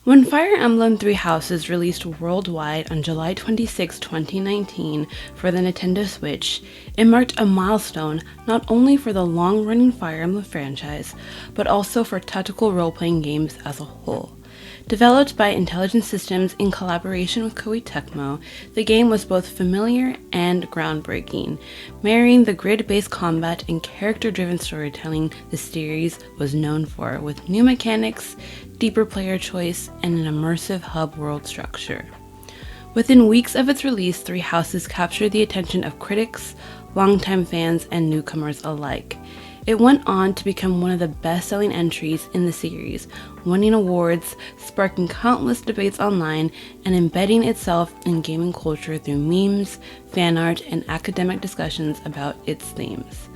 When Fire Emblem Three Houses released worldwide on July 26, 2019 for the Nintendo Switch, it marked a milestone not only for the long-running Fire Emblem franchise, but also for tactical role-playing games as a whole. Developed by Intelligent Systems in collaboration with Koei Tecmo, the game was both familiar and groundbreaking, marrying the grid-based combat and character-driven storytelling the series was known for, with new mechanics, deeper player choice, and an immersive hub world structure. Within weeks of its release, Three Houses captured the attention of critics, longtime fans, and newcomers alike. It went on to become one of the best-selling entries in the series, winning awards, sparking countless debates online, and embedding itself in gaming culture through memes, fan art, and academic discussions about its themes.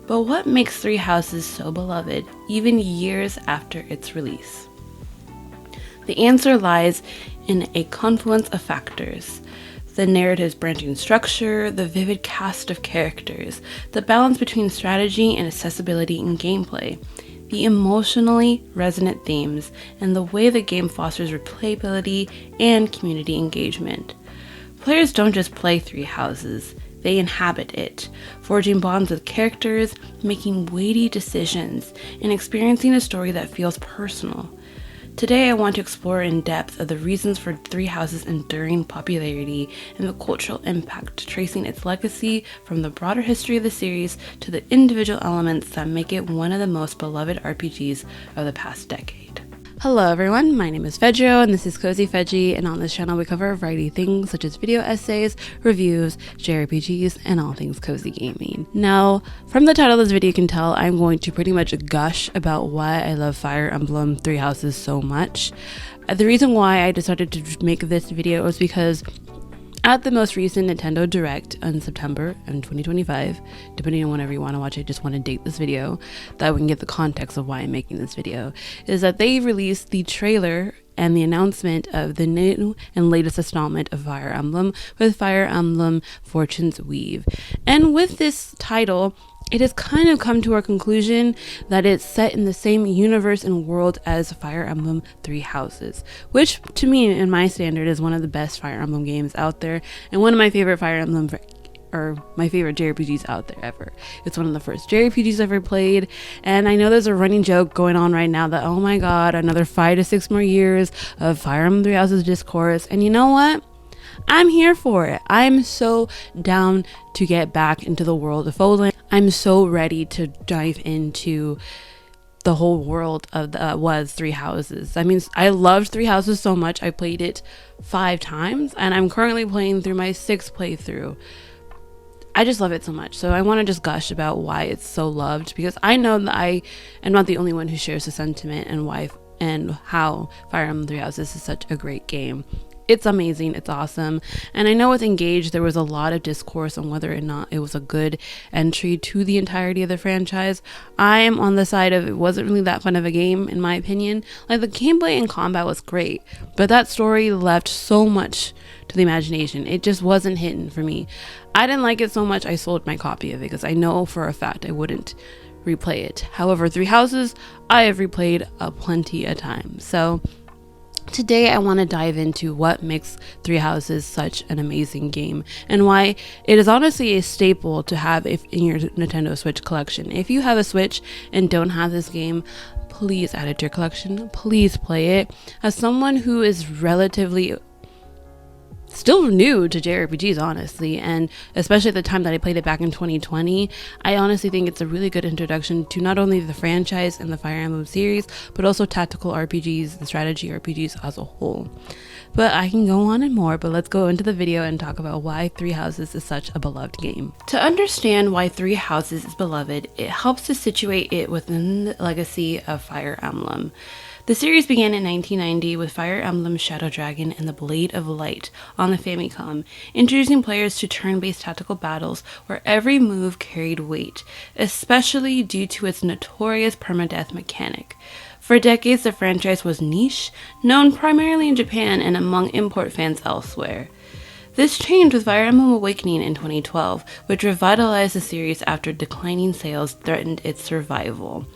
But what makes Three Houses so beloved, even years after its release? The answer lies in a confluence of factors. The narrative's branching structure, the vivid cast of characters, the balance between strategy and accessibility in gameplay, the emotionally resonant themes, and the way the game fosters replayability and community engagement. Players don't just play Three Houses, they inhabit it, forging bonds with characters, making weighty decisions, and experiencing a story that feels personal. Today I want to explore in depth of the reasons for Three Houses' enduring popularity and the cultural impact, tracing its legacy from the broader history of the series to the individual elements that make it one of the most beloved RPGs of the past decade. Hello everyone, my name is Fedro and this is Cozy Fedgy, and on this channel we cover a variety of things such as video essays, reviews, JRPGs, and all things cozy gaming. Now, from the title of this video you can tell I'm going to pretty much gush about why I love Fire Emblem Three Houses so much. The reason why I decided to make this video was because at the most recent Nintendo Direct in September in 2025, depending on whenever you want to watch it, I just want to date this video, that we can get the context of why I'm making this video, is that they released the trailer and the announcement of the new and latest installment of Fire Emblem with Fire Emblem Fortune's Weave. And with this title, it has kind of come to our conclusion that it's set in the same universe and world as Fire Emblem Three Houses, which to me, in my standard, is one of the best Fire Emblem games out there, and one of my favorite Fire Emblem or my favorite JRPGs out there ever. It's one of the first JRPGs I've ever played, and I know there's a running joke going on right now that, oh my god, another 5 to 6 more years of Fire Emblem Three Houses discourse, and you know what? I'm here for it. I'm so down to get back into the world of Foland. I'm so ready to dive into the whole world of was Three Houses. I mean, I loved Three Houses so much. I played it 5 times, and I'm currently playing through my 6th playthrough. I just love it so much. So I want to just gush about why it's so loved, because I know that I am not the only one who shares the sentiment and why and how Fire Emblem Three Houses is such a great game. It's amazing, it's awesome, and I know with Engage there was a lot of discourse on whether or not it was a good entry to the entirety of the franchise. I am on the side of it wasn't really that fun of a game, in my opinion. Like, the gameplay and combat was great, but that story left so much to the imagination. It just wasn't hitting for me. I didn't like it so much I sold my copy of it, because I know for a fact I wouldn't replay it. However, Three Houses I have replayed plenty of times. So today I want to dive into what makes Three Houses such an amazing game, and why it is honestly a staple to have in your Nintendo Switch collection. If you have a Switch and don't have this game, please add it to your collection. Please play it. As someone who is relatively still new to JRPGs, honestly, and especially at the time that I played it back in 2020, I honestly think it's a really good introduction to not only the franchise and the Fire Emblem series, but also tactical RPGs and strategy RPGs as a whole. But I can go on and more, but let's go into the video and talk about why Three Houses is such a beloved game. To understand why Three Houses is beloved, it helps to situate it within the legacy of Fire Emblem. The series began in 1990 with Fire Emblem Shadow Dragon and the Blade of Light on the Famicom, introducing players to turn-based tactical battles where every move carried weight, especially due to its notorious permadeath mechanic. For decades, the franchise was niche, known primarily in Japan and among import fans elsewhere. This changed with Fire Emblem Awakening in 2012, which revitalized the series after declining sales threatened its survival.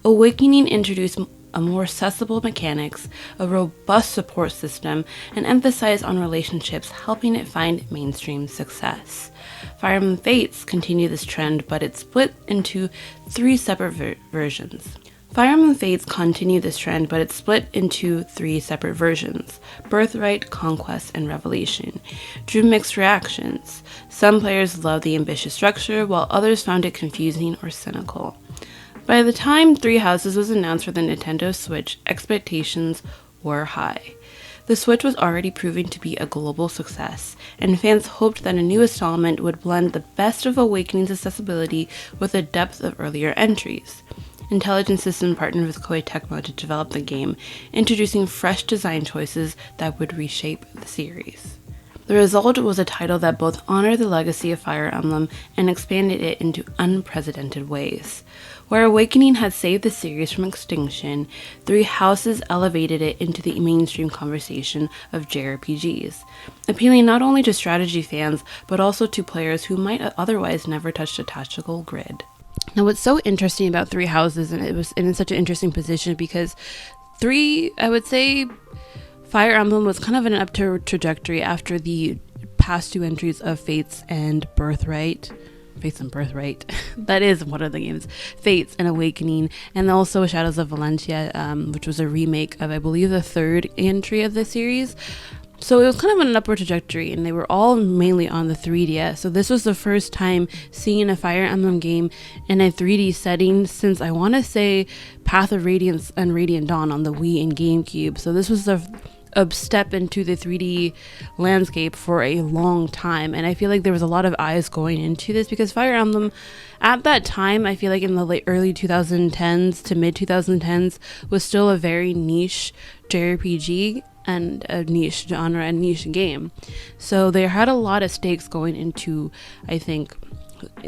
Awakening introduced a more accessible mechanics, a robust support system, and emphasis on relationships, helping it find mainstream success. Fire Emblem Fates continue this trend, but it's split into three separate versions. Fire Emblem Fates continue this trend, but it's split into three separate versions: Birthright, Conquest, and Revelation. Drew mixed reactions. Some players loved the ambitious structure, while others found it confusing or cynical. By the time Three Houses was announced for the Nintendo Switch, expectations were high. The Switch was already proving to be a global success, and fans hoped that a new installment would blend the best of Awakening's accessibility with the depth of earlier entries. Intelligent System partnered with Koei Tecmo to develop the game, introducing fresh design choices that would reshape the series. The result was a title that both honored the legacy of Fire Emblem and expanded it into unprecedented ways. Where Awakening had saved the series from extinction, Three Houses elevated it into the mainstream conversation of JRPGs, appealing not only to strategy fans, but also to players who might otherwise never touch a tactical grid. Now, what's so interesting about Three Houses, and it was in such an interesting position because I would say Fire Emblem was kind of an upward trajectory after the past two entries of Fates and Birthright. That is one of the games. Fates and Awakening, and also Shadows of Valentia, which was a remake of, I believe, the third entry of the series. So it was kind of an upward trajectory, and they were all mainly on the 3DS. So this was the first time seeing a Fire Emblem game in a 3D setting since, I want to say, Path of Radiance and Radiant Dawn on the Wii and GameCube. So this was a step into the 3D landscape for a long time, and I feel like there was a lot of eyes going into this because Fire Emblem at that time, I feel like in the early 2010s to mid 2010s, was still a very niche JRPG and a niche genre and niche game. So they had a lot of stakes going into, I think,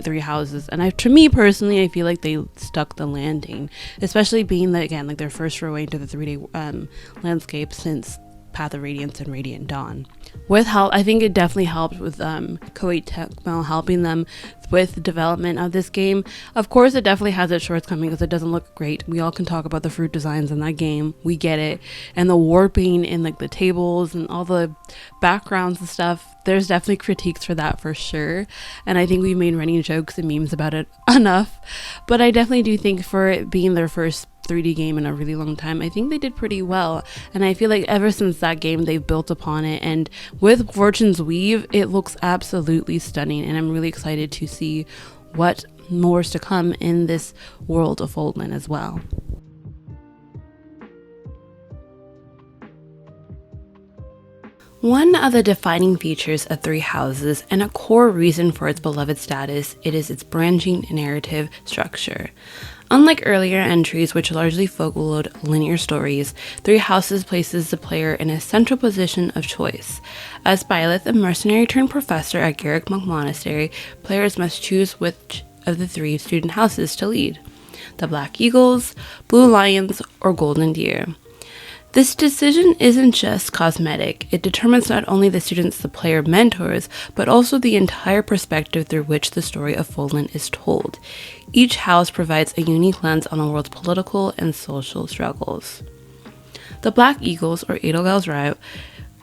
Three Houses, and to me personally, I feel like they stuck the landing, especially being that, again, like their first foray into the 3D landscape since Path of Radiance and Radiant Dawn. With help, I think it definitely helped with Koei Tecmo helping them with the development of this game. Of course, it definitely has its shortcomings because it doesn't look great. We all can talk about the fruit designs in that game. We get it. And the warping in like the tables and all the backgrounds and stuff. There's definitely critiques for that for sure. And I think we made running jokes and memes about it enough. But I definitely do think for it being their first 3D game in a really long time, I think they did pretty well, and I feel like ever since that game they've built upon it, and with Fortune's Weave it looks absolutely stunning, and I'm really excited to see what more is to come in this world of Foldland as well. One of the defining features of Three Houses, and a core reason for its beloved status, it is its branching narrative structure. Unlike earlier entries, which largely followed linear stories, Three Houses places the player in a central position of choice. As Byleth, a mercenary turned professor at Garreg Mach monastery, players must choose which of the three student houses to lead: the Black Eagles, Blue Lions, or Golden Deer. This decision isn't just cosmetic. It determines not only the students the player mentors, but also the entire perspective through which the story of Foldland is told. Each house provides a unique lens on the world's political and social struggles. The Black Eagles, or Edelgard's route,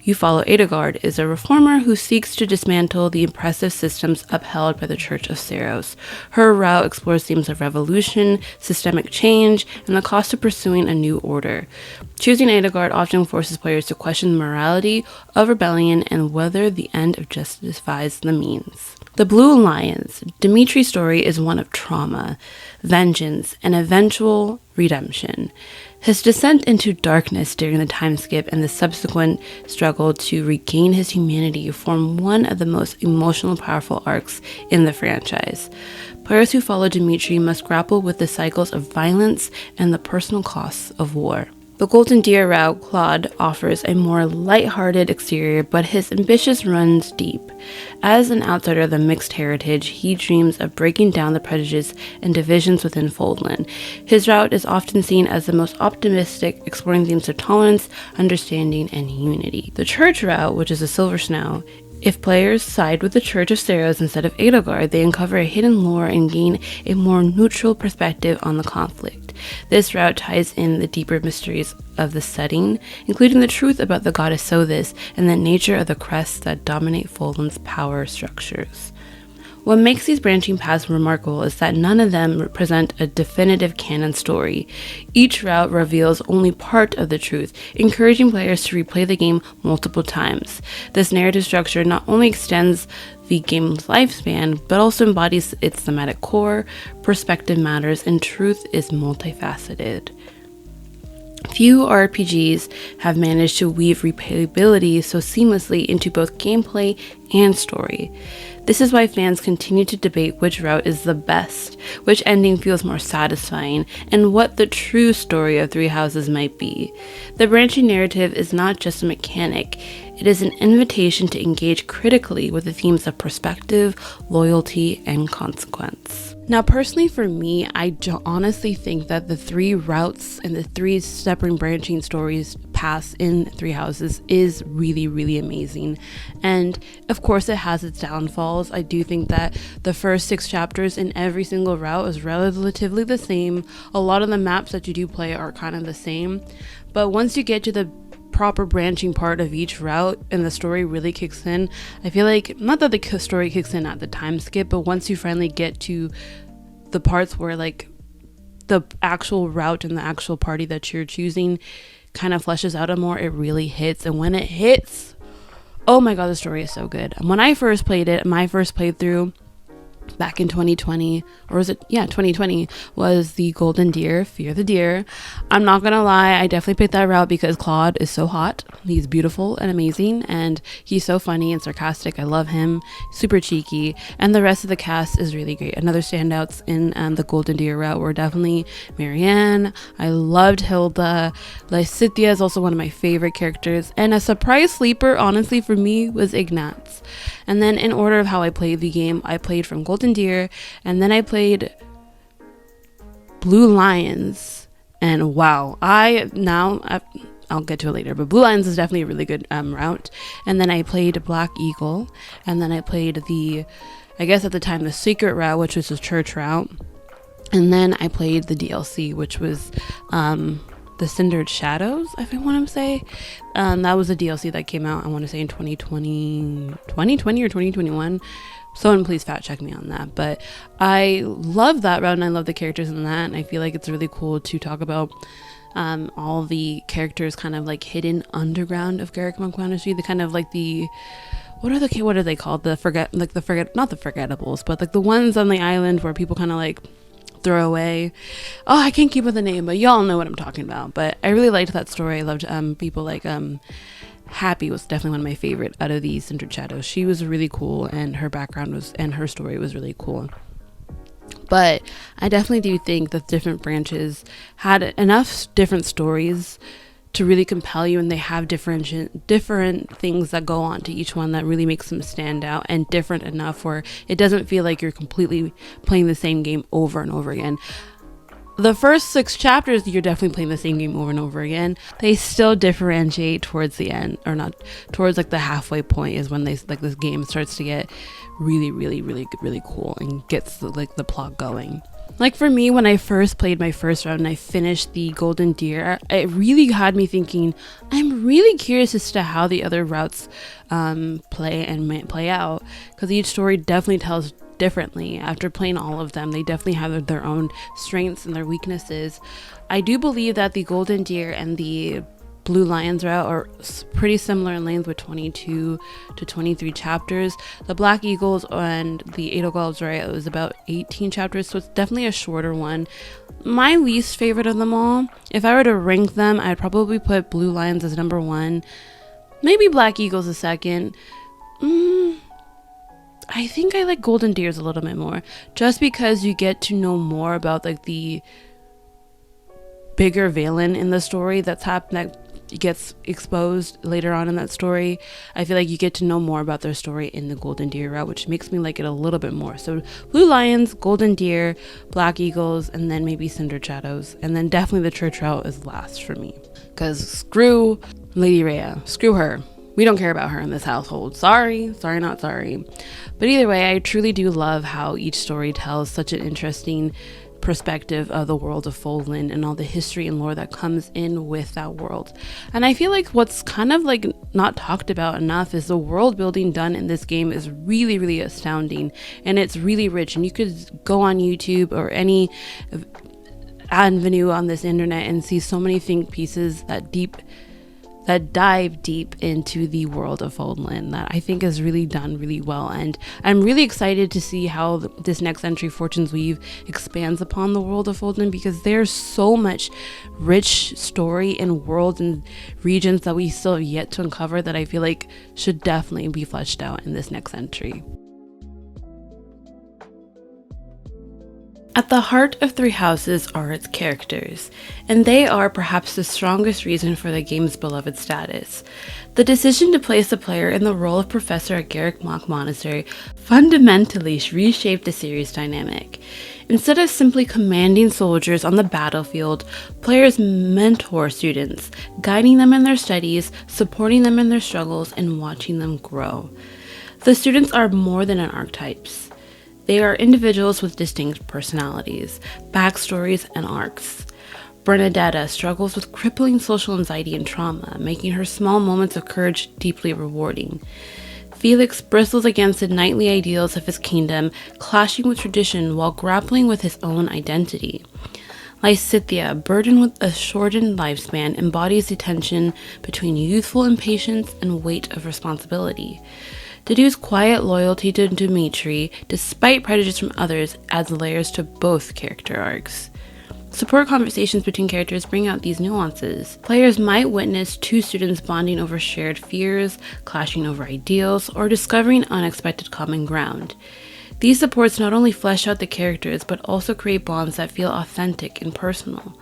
you follow Edelgard, is a reformer who seeks to dismantle the oppressive systems upheld by the Church of Seiros. Her route explores themes of revolution, systemic change, and the cost of pursuing a new order. Choosing Edelgard often forces players to question the morality of rebellion and whether the end of justice justifies the means. The Blue Lions. Dimitri's story is one of trauma, vengeance, and eventual redemption. His descent into darkness during the time skip and the subsequent struggle to regain his humanity form one of the most emotional and powerful arcs in the franchise. Players who follow Dimitri must grapple with the cycles of violence and the personal costs of war. The Golden Deer route, Claude offers a more light-hearted exterior, but his ambitions runs deep. As an outsider of the mixed heritage, he dreams of breaking down the prejudices and divisions within Foldland. His route is often seen as the most optimistic, exploring themes of tolerance, understanding, and unity. The Church route, which is a Silver Snow, if players side with the Church of Seiros instead of Edelgard, they uncover a hidden lore and gain a more neutral perspective on the conflict. This route ties in the deeper mysteries of the setting, including the truth about the goddess Sothis and the nature of the crests that dominate Foland's power structures. What makes these branching paths remarkable is that none of them represent a definitive canon story. Each route reveals only part of the truth, encouraging players to replay the game multiple times. This narrative structure not only extends the game's lifespan, but also embodies its thematic core, perspective matters, and truth is multifaceted. Few RPGs have managed to weave replayability so seamlessly into both gameplay and story. This is why fans continue to debate which route is the best, which ending feels more satisfying, and what the true story of Three Houses might be. The branching narrative is not just a mechanic, it is an invitation to engage critically with the themes of perspective, loyalty, and consequence. Now, personally for me, I honestly think that the three routes and the three separate branching stories paths in Three Houses is really, really amazing. And of course, it has its downfalls. I do think that the first 6 chapters in every single route is relatively the same. A lot of the maps that you do play are kind of the same. But once you get to the proper branching part of each route and the story really kicks in, I feel like, not that the story kicks in at the time skip, but once you finally get to the parts where like the actual route and the actual party that you're choosing kind of fleshes out more, it really hits. And when it hits, oh my god, the story is so good. When I first played it, my first playthrough back in 2020, or was it 2020, was the Golden Deer, Fear the Deer. I'm not gonna lie, I definitely picked that route because Claude is so hot. He's beautiful and amazing, and he's so funny and sarcastic. I love him, super cheeky, and the rest of the cast is really great. Another standouts in the Golden Deer route were definitely Marianne. I loved Hilda. Lysithea is also one of my favorite characters, and a surprise sleeper honestly for me was Ignatz. And then in order of how I played the game, I played from Golden Deer, and then I played Blue Lions, and wow, I'll get to it later, but Blue Lions is definitely a really good route. And then I played Black Eagle, and then I played I guess at the time, the secret route, which was the church route, and then I played the DLC, which was the Cindered Shadows, if I want to say. That was a DLC that came out, I want to say in 2020 or 2021. Someone please fact check me on that. But I love that route, and I love the characters in that, and I feel like it's really cool to talk about all the characters kind of like hidden underground of Garreg Mach monastery. The kind of like what are they called? Not the forgettables, but like the ones on the island where people kind of like throw away. Oh, I can't keep with the name, but y'all know what I'm talking about. But I really liked that story. I loved people like Happy was definitely one of my favorite out of these Cindered Shadows. She was really cool, and her background and her story was really cool. But I definitely do think that different branches had enough different stories to really compel you, and they have different things that go on to each one that really makes them stand out, and different enough where it doesn't feel like you're completely playing the same game over and over again. The first 6 chapters, you're definitely playing the same game over and over again. They still differentiate towards the end, or not, towards like the halfway point is when this game starts to get really, really, really, really cool and gets the plot going. Like for me, when I first played my first round and I finished the Golden Deer, it really had me thinking, I'm really curious as to how the other routes play out, because each story definitely tells differently. After playing all of them, they definitely have their own strengths and their weaknesses. I do believe that the Golden Deer and the Blue Lions route are pretty similar in length, with 22 to 23 chapters. The Black Eagles and the Edelgard's route was about 18 chapters, so it's definitely a shorter one. My least favorite of them all, if I were to rank them, I'd probably put Blue Lions as number 1, maybe Black Eagles as second. I think I like Golden Deers a little bit more, just because you get to know more about like the bigger villain in the story that gets exposed later on in that story. I feel like you get to know more about their story in the Golden Deer route, which makes me like it a little bit more. So Blue Lions, Golden Deer, Black Eagles, and then maybe Cindered Shadows, and then definitely the church route is last for me, because screw Lady Rhea, screw her. We don't care about her in this household. Sorry, not sorry. But either way, I truly do love how each story tells such an interesting perspective of the world of Fodlan and all the history and lore that comes in with that world. And I feel like what's kind of like not talked about enough is the world building done in this game is really, really astounding, and it's really rich. And you could go on YouTube or any avenue on this internet and see so many think pieces that dive deep into the world of Fodlan that I think is really done really well. And I'm really excited to see how this next entry, Fortune's Weave, expands upon the world of Fodlan, because there's so much rich story and world and regions that we still have yet to uncover that I feel like should definitely be fleshed out in this next entry. At the heart of Three Houses are its characters, and they are perhaps the strongest reason for the game's beloved status. The decision to place the player in the role of professor at Garreg Mach monastery fundamentally reshaped the series' dynamic. Instead of simply commanding soldiers on the battlefield, players mentor students, guiding them in their studies, supporting them in their struggles, and watching them grow. The students are more than an archetypes. They are individuals with distinct personalities, backstories, and arcs. Bernadetta struggles with crippling social anxiety and trauma, making her small moments of courage deeply rewarding. Felix bristles against the knightly ideals of his kingdom, clashing with tradition while grappling with his own identity. Lysithea, burdened with a shortened lifespan, embodies the tension between youthful impatience and weight of responsibility. Dedu's quiet loyalty to Dimitri, despite prejudice from others, adds layers to both character arcs. Support conversations between characters bring out these nuances. Players might witness two students bonding over shared fears, clashing over ideals, or discovering unexpected common ground. These supports not only flesh out the characters, but also create bonds that feel authentic and personal.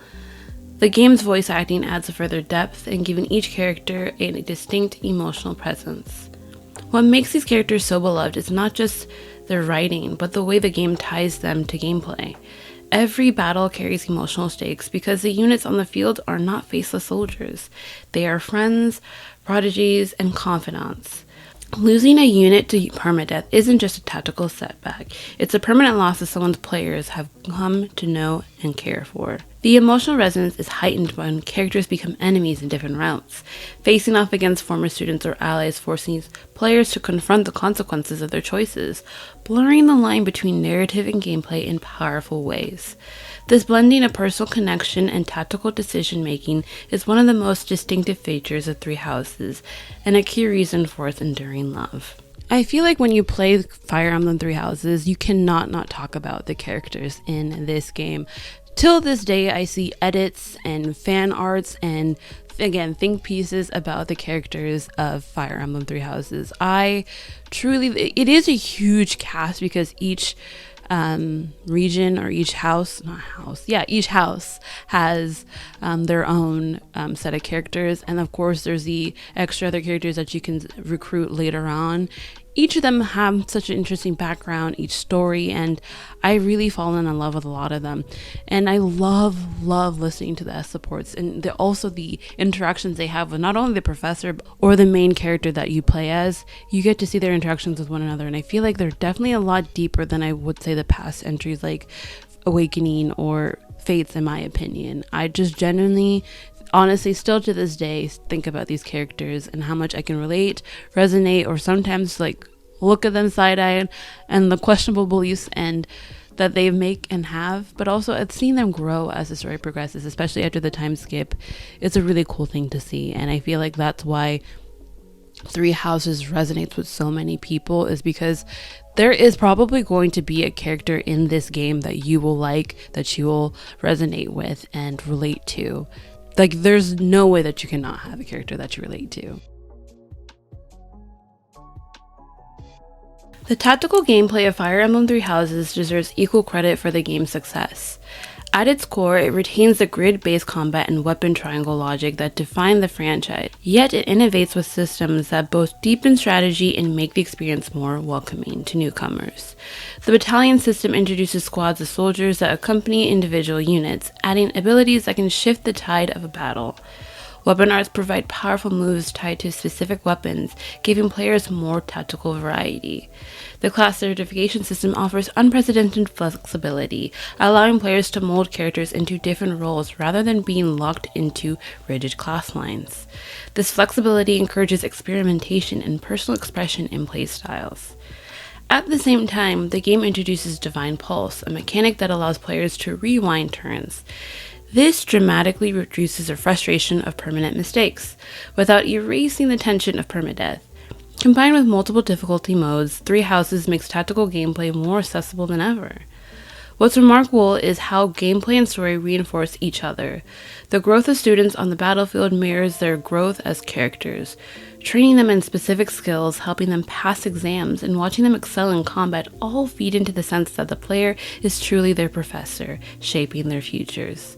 The game's voice acting adds a further depth in giving each character a distinct emotional presence. What makes these characters so beloved is not just their writing, but the way the game ties them to gameplay. Every battle carries emotional stakes because the units on the field are not faceless soldiers. They are friends, prodigies, and confidants. Losing a unit to permadeath isn't just a tactical setback, it's a permanent loss that someone's players have come to know and care for. The emotional resonance is heightened when characters become enemies in different routes, facing off against former students or allies, forcing players to confront the consequences of their choices, blurring the line between narrative and gameplay in powerful ways. This blending of personal connection and tactical decision-making is one of the most distinctive features of Three Houses, and a key reason for its enduring love. I feel like when you play Fire Emblem Three Houses, you cannot not talk about the characters in this game. Till this day, I see edits and fan arts and, again, think pieces about the characters of Fire Emblem Three Houses. It is a huge cast because each region or each house has their own set of characters, and of course there's the extra other characters that you can recruit later on. Each of them have such an interesting background, each story, and I really fallen in love with a lot of them. And I love listening to the S supports and also the interactions they have with not only the professor or the main character that you play as. You get to see their interactions with one another, and I feel like they're definitely a lot deeper than I would say the past entries like Awakening or Fates, in my opinion. I just genuinely, honestly, still to this day, think about these characters and how much I can relate, resonate, or sometimes like look at them side-eyed and the questionable beliefs and that they make and have, but also at seeing them grow as the story progresses, especially after the time skip. It's a really cool thing to see, and I feel like that's why Three Houses resonates with so many people, is because there is probably going to be a character in this game that you will like, that you will resonate with and relate to. Like, there's no way that you cannot have a character that you relate to. The tactical gameplay of Fire Emblem Three Houses deserves equal credit for the game's success. At its core, it retains the grid-based combat and weapon triangle logic that define the franchise, yet it innovates with systems that both deepen strategy and make the experience more welcoming to newcomers. The battalion system introduces squads of soldiers that accompany individual units, adding abilities that can shift the tide of a battle. Weapon arts provide powerful moves tied to specific weapons, giving players more tactical variety. The class certification system offers unprecedented flexibility, allowing players to mold characters into different roles rather than being locked into rigid class lines. This flexibility encourages experimentation and personal expression in playstyles. At the same time, the game introduces Divine Pulse, a mechanic that allows players to rewind turns. This dramatically reduces the frustration of permanent mistakes, without erasing the tension of permadeath. Combined with multiple difficulty modes, Three Houses makes tactical gameplay more accessible than ever. What's remarkable is how gameplay and story reinforce each other. The growth of students on the battlefield mirrors their growth as characters. Training them in specific skills, helping them pass exams, and watching them excel in combat all feed into the sense that the player is truly their professor, shaping their futures.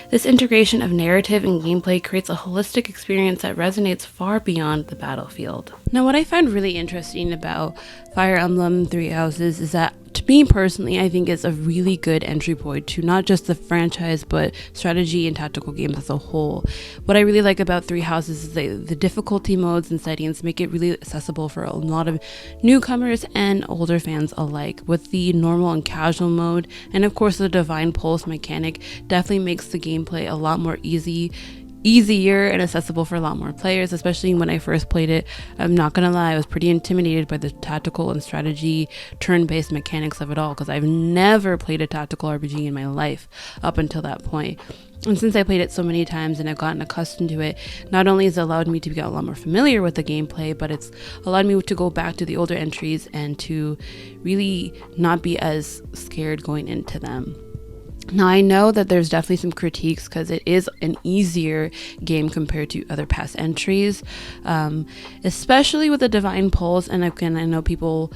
This integration of narrative and gameplay creates a holistic experience that resonates far beyond the battlefield. Now, what I find really interesting about Fire Emblem Three Houses is that, to me personally, I think it's a really good entry point to not just the franchise, but strategy and tactical games as a whole. What I really like about Three Houses is the difficulty modes and settings make it really accessible for a lot of newcomers and older fans alike, with the normal and casual mode, and of course the Divine Pulse mechanic definitely makes the gameplay a lot more easier and accessible for a lot more players, especially when I first played it. I'm not gonna lie, I was pretty intimidated by the tactical and strategy turn-based mechanics of it all, because I've never played a tactical RPG in my life up until that point. And since I played it so many times and I've gotten accustomed to it, not only has it allowed me to get a lot more familiar with the gameplay, but it's allowed me to go back to the older entries and to really not be as scared going into them. Now, I know that there's definitely some critiques because it is an easier game compared to other past entries, especially with the Divine Pulse. And again, I know people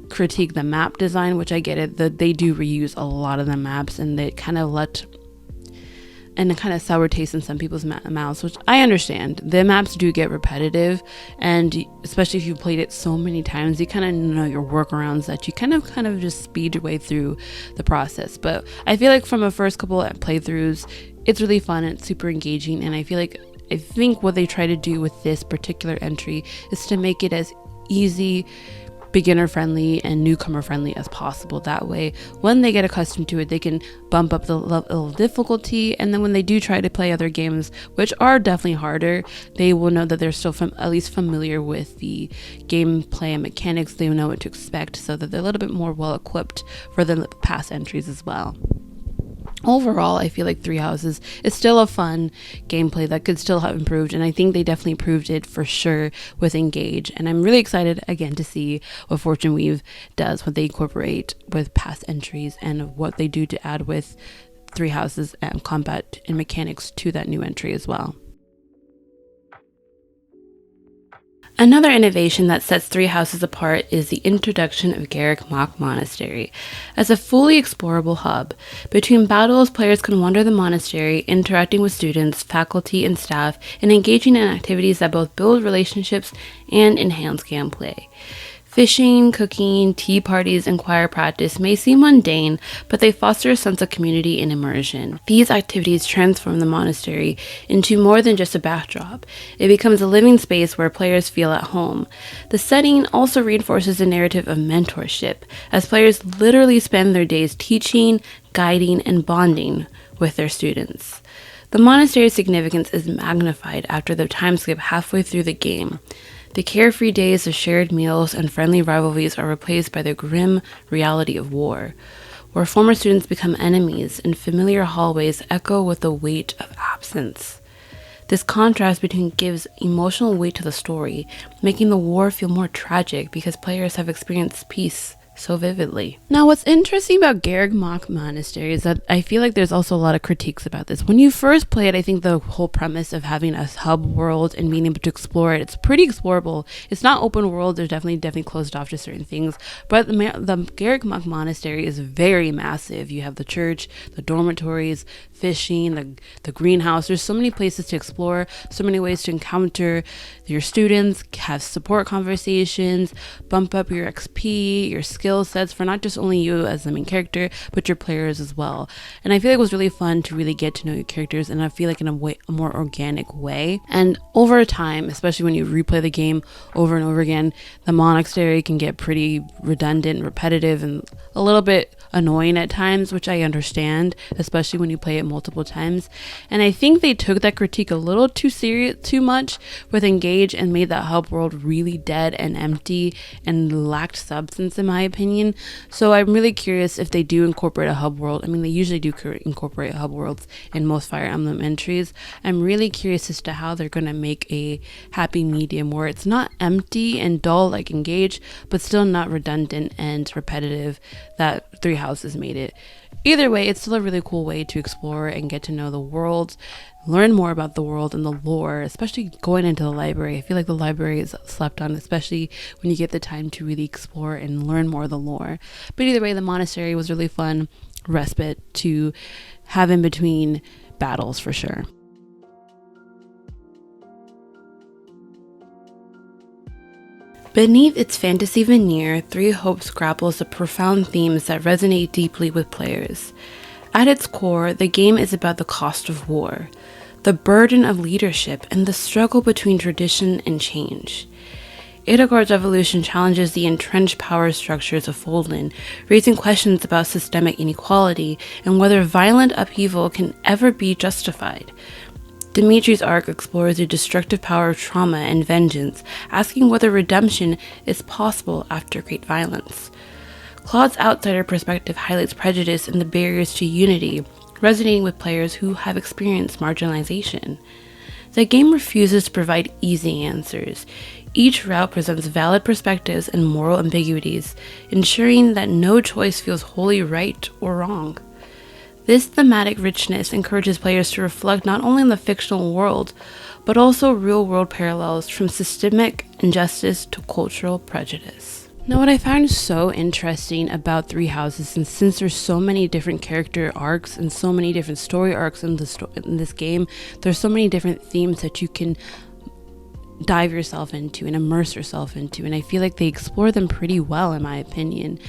critique the map design, which I get it, that they do reuse a lot of the maps, and they kind of sour taste in some people's mouths, which I understand. The maps do get repetitive, and especially if you played it so many times, you kind of know your workarounds that you kind of just speed your way through the process. But I feel like from a first couple of playthroughs, it's really fun and it's super engaging, and I think what they try to do with this particular entry is to make it as easy, beginner friendly and newcomer friendly as possible. That way, when they get accustomed to it, they can bump up the level of difficulty, and then when they do try to play other games, which are definitely harder, they will know that they're still at least familiar with the gameplay and mechanics. They know what to expect, so that they're a little bit more well equipped for the past entries as well. Overall, I feel like Three Houses is still a fun gameplay that could still have improved, and I think they definitely improved it for sure with Engage. And I'm really excited again to see what Fortune Weave does, what they incorporate with past entries, and what they do to add with Three Houses and combat and mechanics to that new entry as well. Another innovation that sets Three Houses apart is the introduction of Garreg Mach Monastery. As a fully explorable hub, between battles, players can wander the monastery, interacting with students, faculty, and staff, and engaging in activities that both build relationships and enhance gameplay. Fishing, cooking, tea parties, and choir practice may seem mundane, but they foster a sense of community and immersion. These activities transform the monastery into more than just a backdrop. It becomes a living space where players feel at home. The setting also reinforces the narrative of mentorship, as players literally spend their days teaching, guiding, and bonding with their students. The monastery's significance is magnified after the time skip halfway through the game. The carefree days of shared meals and friendly rivalries are replaced by the grim reality of war, where former students become enemies and familiar hallways echo with the weight of absence. This contrast between gives emotional weight to the story, making the war feel more tragic because players have experienced peace so vividly. Now, what's interesting about Garreg Mach Monastery is that I feel like there's also a lot of critiques about this. When you first play it, I think the whole premise of having a hub world and being able to explore it, it's pretty explorable. It's not open world. There's definitely closed off to certain things, but the Garreg Mach Monastery is very massive. You have the church, the dormitories, fishing, the greenhouse. There's so many places to explore, so many ways to encounter your students, have support conversations, bump up your XP, your skills, skill sets for not just only you as the main character, but your players as well. And I feel like it was really fun to really get to know your characters, and I feel like in a more organic way. And over time, especially when you replay the game over and over again, the monastery can get pretty redundant, repetitive, and a little bit annoying at times, which I understand, especially when you play it multiple times. And I think they took that critique a little too much with Engage and made that hub world really dead and empty and lacked substance, in my opinion. So I'm really curious if they do incorporate a hub world. I mean, they usually do incorporate hub worlds in most Fire Emblem entries. I'm really curious as to how they're going to make a happy medium where it's not empty and dull like Engage, but still not redundant and repetitive that Three Houses made it. Either way, it's still a really cool way to explore and get to know the world, learn more about the world and the lore, especially going into the library. I feel like the library is slept on, especially when you get the time to really explore and learn more of the lore. But either way, the monastery was really fun respite to have in between battles for sure. Beneath its fantasy veneer, Three Hopes grapples the profound themes that resonate deeply with players. At its core, the game is about the cost of war, the burden of leadership, and the struggle between tradition and change. Edelgard's evolution challenges the entrenched power structures of Fodlan, raising questions about systemic inequality and whether violent upheaval can ever be justified. Dimitri's arc explores the destructive power of trauma and vengeance, asking whether redemption is possible after great violence. Claude's outsider perspective highlights prejudice and the barriers to unity, resonating with players who have experienced marginalization. The game refuses to provide easy answers. Each route presents valid perspectives and moral ambiguities, ensuring that no choice feels wholly right or wrong. This thematic richness encourages players to reflect not only on the fictional world, but also real-world parallels from systemic injustice to cultural prejudice. Now, what I found so interesting about Three Houses, and since there's so many different character arcs and so many different story arcs in this game, there's so many different themes that you can dive yourself into and immerse yourself into, and I feel like they explore them pretty well, in my opinion.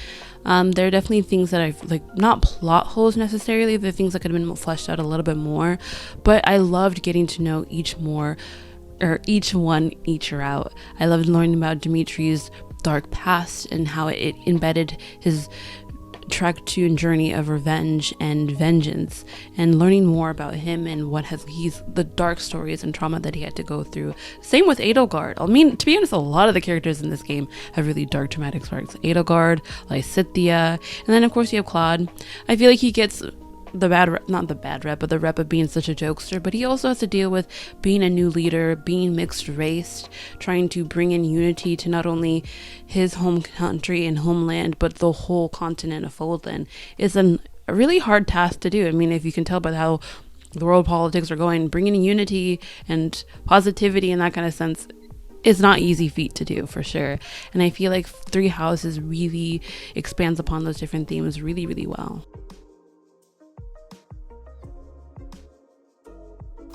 There are definitely things that I've not plot holes necessarily, the things that could have been fleshed out a little bit more, but I loved getting to know each route. I loved learning about Dimitri's dark past and how it embedded his trek to and journey of revenge and vengeance, and learning more about him and the dark stories and trauma that he had to go through. Same with Edelgard. I mean, to be honest, a lot of the characters in this game have really dark traumatic sparks. Edelgard, Lysithea, and then of course you have Claude. I feel like he gets the the rep of being such a jokester, but he also has to deal with being a new leader, being mixed race, trying to bring in unity to not only his home country and homeland, but the whole continent of Fodlan. Is a really hard task to do. I mean, if you can tell by how the world politics are going, bringing in unity and positivity in that kind of sense is not easy feat to do, for sure. And I feel like Three Houses really expands upon those different themes really, really well.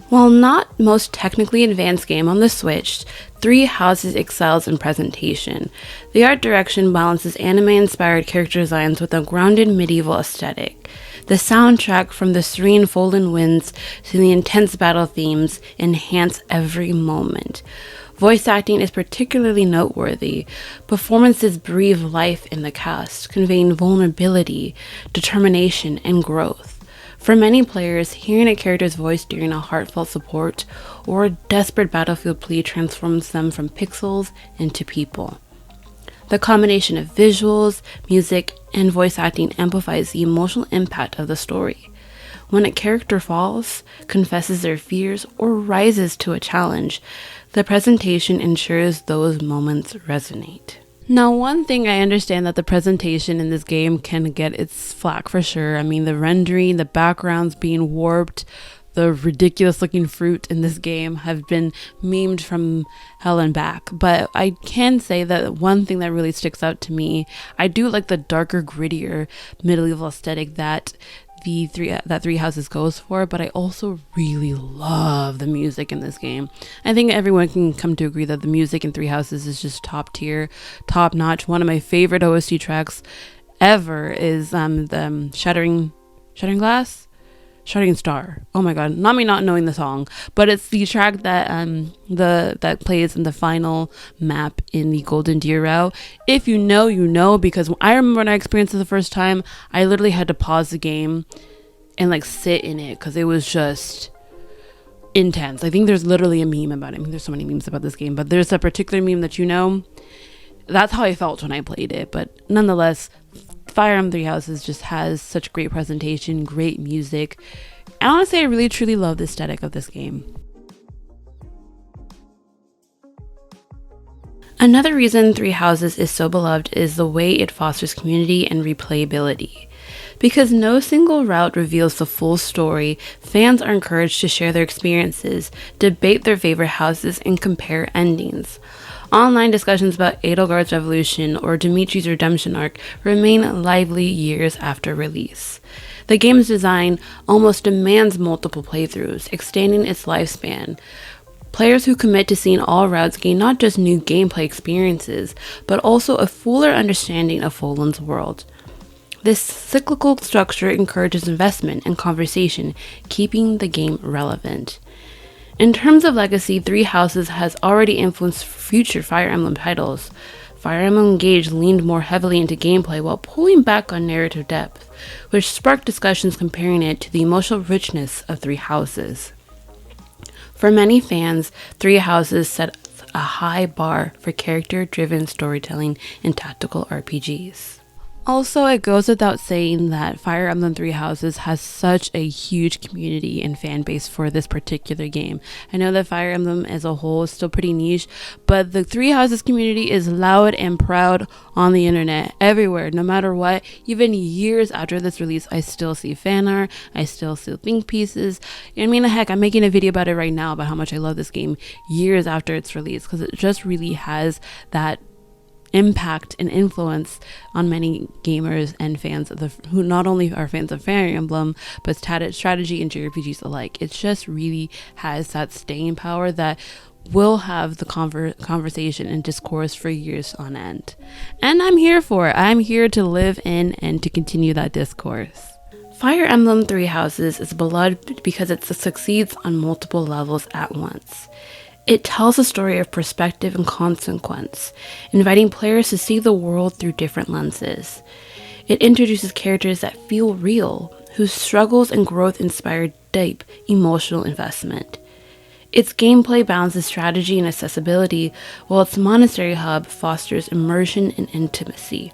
While not most technically advanced game on the Switch, Three Houses excels in presentation. The art direction balances anime-inspired character designs with a grounded medieval aesthetic. The soundtrack, from the serene Fodlan winds to the intense battle themes, enhance every moment. Voice acting is particularly noteworthy. Performances breathe life in the cast, conveying vulnerability, determination, and growth. For many players, hearing a character's voice during a heartfelt support or a desperate battlefield plea transforms them from pixels into people. The combination of visuals, music, and voice acting amplifies the emotional impact of the story. When a character falls, confesses their fears, or rises to a challenge, the presentation ensures those moments resonate. Now, one thing I understand that the presentation in this game can get its flack for sure. I mean, the rendering, the backgrounds being warped, the ridiculous looking fruit in this game have been memed from hell and back. But I can say that one thing that really sticks out to me, I do like the darker, grittier medieval aesthetic that Three Houses goes for, but I also really love the music in this game. I think everyone can come to agree that the music in Three Houses is just top tier, top notch. One of my favorite OST tracks ever is the Shuttering Star. Oh my god, not me not knowing the song, but it's the track that that plays in the final map in the Golden Deer route. If you know, you know, because I remember when I experienced it the first time, I literally had to pause the game and like sit in it because it was just intense. I think there's literally a meme about it. I mean, there's so many memes about this game, but there's a particular meme that, you know, that's how I felt when I played it. But nonetheless, Fire Emblem Three Houses just has such great presentation, great music, and honestly, I really truly love the aesthetic of this game. Another reason Three Houses is so beloved is the way it fosters community and replayability. Because no single route reveals the full story, fans are encouraged to share their experiences, debate their favorite houses, and compare endings. Online discussions about Edelgard's Revolution or Dimitri's redemption arc remain lively years after release. The game's design almost demands multiple playthroughs, extending its lifespan. Players who commit to seeing all routes gain not just new gameplay experiences, but also a fuller understanding of Foland's world. This cyclical structure encourages investment and conversation, keeping the game relevant. In terms of legacy, Three Houses has already influenced future Fire Emblem titles. Fire Emblem Engage leaned more heavily into gameplay while pulling back on narrative depth, which sparked discussions comparing it to the emotional richness of Three Houses. For many fans, Three Houses set a high bar for character-driven storytelling in tactical RPGs. Also, it goes without saying that Fire Emblem Three Houses has such a huge community and fan base for this particular game. I know that Fire Emblem as a whole is still pretty niche, but the Three Houses community is loud and proud on the internet, everywhere, no matter what. Even years after this release, I still see fan art, I still see think pieces. I mean, heck, I'm making a video about it right now about how much I love this game years after its release, because it just really has that impact and influence on many gamers and fans of who not only are fans of Fire Emblem but strategy and JRPGs alike. It just really has that staying power that will have the conversation and discourse for years on end. And I'm here for it. I'm here to live in and to continue that discourse. Fire Emblem Three Houses is beloved because it succeeds on multiple levels at once. It tells a story of perspective and consequence, inviting players to see the world through different lenses. It introduces characters that feel real, whose struggles and growth inspire deep emotional investment. Its gameplay balances strategy and accessibility, while its monastery hub fosters immersion and intimacy.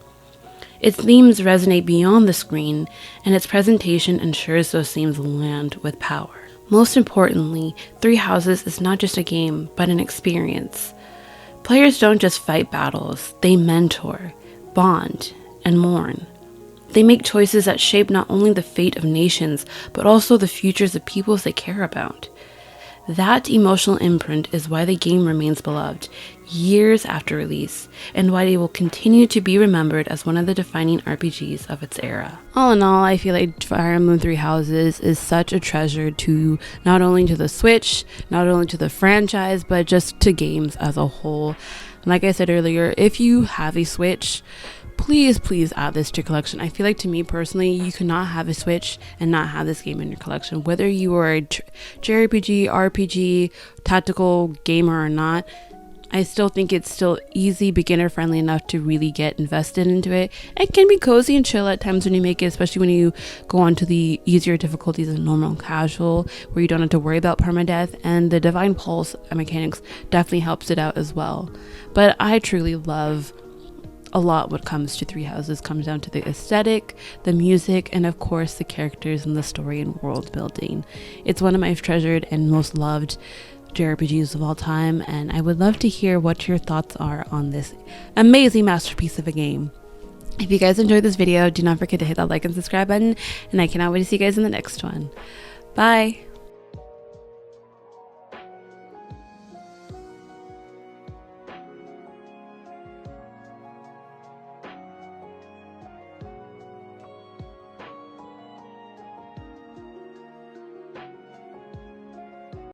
Its themes resonate beyond the screen, and its presentation ensures those themes land with power. Most importantly, Three Houses is not just a game, but an experience. Players don't just fight battles, they mentor, bond, and mourn. They make choices that shape not only the fate of nations, but also the futures of peoples they care about. That emotional imprint is why the game remains beloved years after release, and why it will continue to be remembered as one of the defining RPGs of its era. All in all, I feel like Fire Emblem Three Houses is such a treasure to not only to the Switch, not only to the franchise, but just to games as a whole. Like I said earlier, if you have a Switch, please add this to your collection. I feel like, to me personally, you cannot have a Switch and not have this game in your collection. Whether you are a JRPG, RPG, tactical gamer or not, I still think it's still easy, beginner friendly enough to really get invested into it. It can be cozy and chill at times when you make it, especially when you go on to the easier difficulties of normal and casual, where you don't have to worry about permadeath, and the Divine Pulse mechanics definitely helps it out as well. But I truly love a lot what comes to Three Houses. Comes down to the aesthetic, the music, and of course the characters and the story and world building. It's one of my treasured and most loved JRPGs of all time, and I would love to hear what your thoughts are on this amazing masterpiece of a game. If you guys enjoyed this video, do not forget to hit that like and subscribe button, and I cannot wait to see you guys in the next one. Bye!